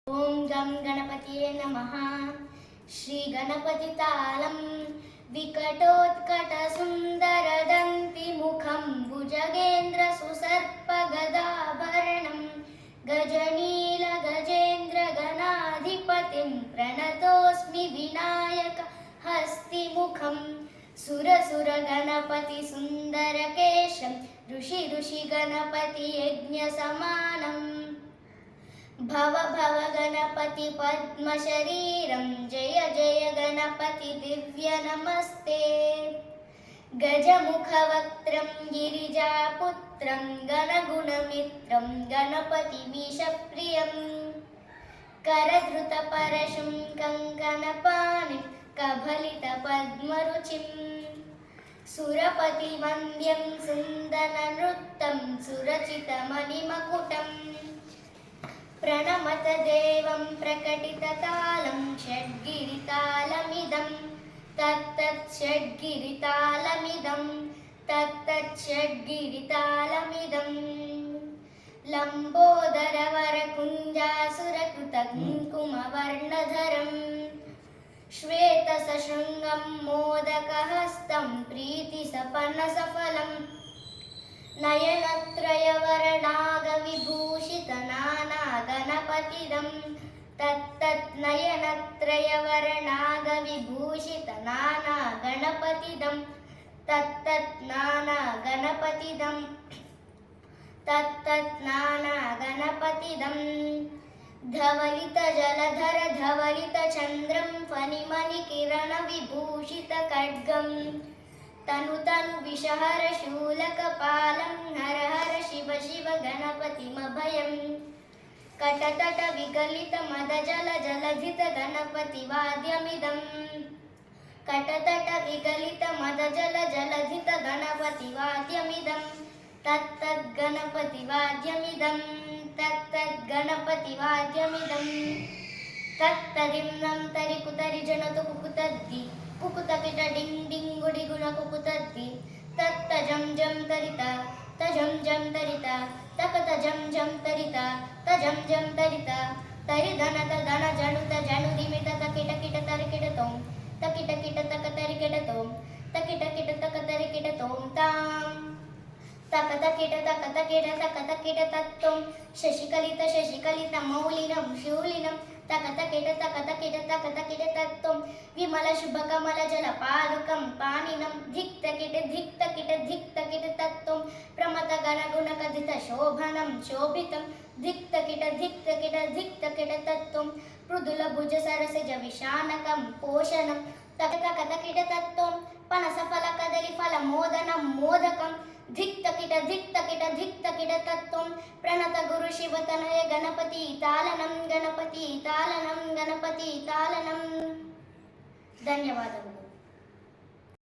ओं गं गणपतये नमः। श्रीगणपतितालं विकटोत्कटसुन्दरदन्तिमुखं भुजगेन्द्रसुसर्पगदाभरणं गजनीलगजेन्द्रगणाधिपतिं प्रणतोऽस्मि विनायकहस्तिमुखं सुरसुरगणपतिसुन्दरकेशं ऋषिगणपतियज्ञसमानम् भव भव गणपति पद्मशरीरं जय जय गणपति दिव्य नमस्ते। गजमुखवक्त्रं गिरिजापुत्रं गणगुणमित्रं गणपतिमीशप्रियं करधृतपरशुं कङ्कणपाणिं कभलितपद्मरुचिं सुरपतिवन्द्यं सुन्दरनृत्तं सुरचितमणिमकुटम् प्रणमत देवं प्रकटिततालं षड्गिरितालमिदं तत्तत् षड्गिरितालमिदं तत्तत् षड्गिरितालमिदं लम्बोदरवरकुञ्जासुरकृतकुङ्कुमवर्णधरं श्वेतसशृङ्गं मोदकहस्तं प्रीतिसपनसफलम् नयनत्रयवरणागविभूषितनानागणपतिदं तत्तत् नयनत्रयवरणागविभूषितनानागणपतिदं तत्तत् नानागणपतिदं तत्तत् नानागणपतिदं धवलितजलधर धवलितचन्द्रं फणिमणिकिरणविभूषितखड्गं तनु तनु विषहर शूलकपालं हर हर शिव शिव गणपतिमभयं कटतट विगलित मद जल जलधित गणपतिवाद्यमिदं कटतट विगलित मद जल जलधित गणपतिवाद्यमिदं तत्तद् गणपतिवाद्यमिदं तत्तद् गणपतिवाद्यमिदं तत्तदिन्नं तरिकुतरि जनतु कुकुतद्दि कुकुतकिट डिंग डिंग गुडि गुण कुकुतद्दि तत्त जम जम तरिता तजम जम तरिता तकत जम जम तरिता तजम जम तरिता तरि धन धन जनुत जनुदिमित तकिट किट तरिकिट तोम तकिट किट तक तरिकिट तोम तकिट किट तक तरिकिट तोम ताम तकत किट तत्तोम शशिकलित मौलिनं शूलिनं तकत किट तत्तोम विमल शुभकमल जलपादुकं पानिनं धिक्त किट तत्तोम प्रमथ गणगुणकथित शोभनं शोभितं धिक्त किट तत्तोम मृदुल भुज सरसिज विशानकं पोषणं तकत किट तत्तोम पनसफल कदली फल मोदनं मोदकं धिक्त किट तत्तोम प्रणत गुरु शिवतनय गणपति तालनं ಧನ್ಯವಾದಗಳು।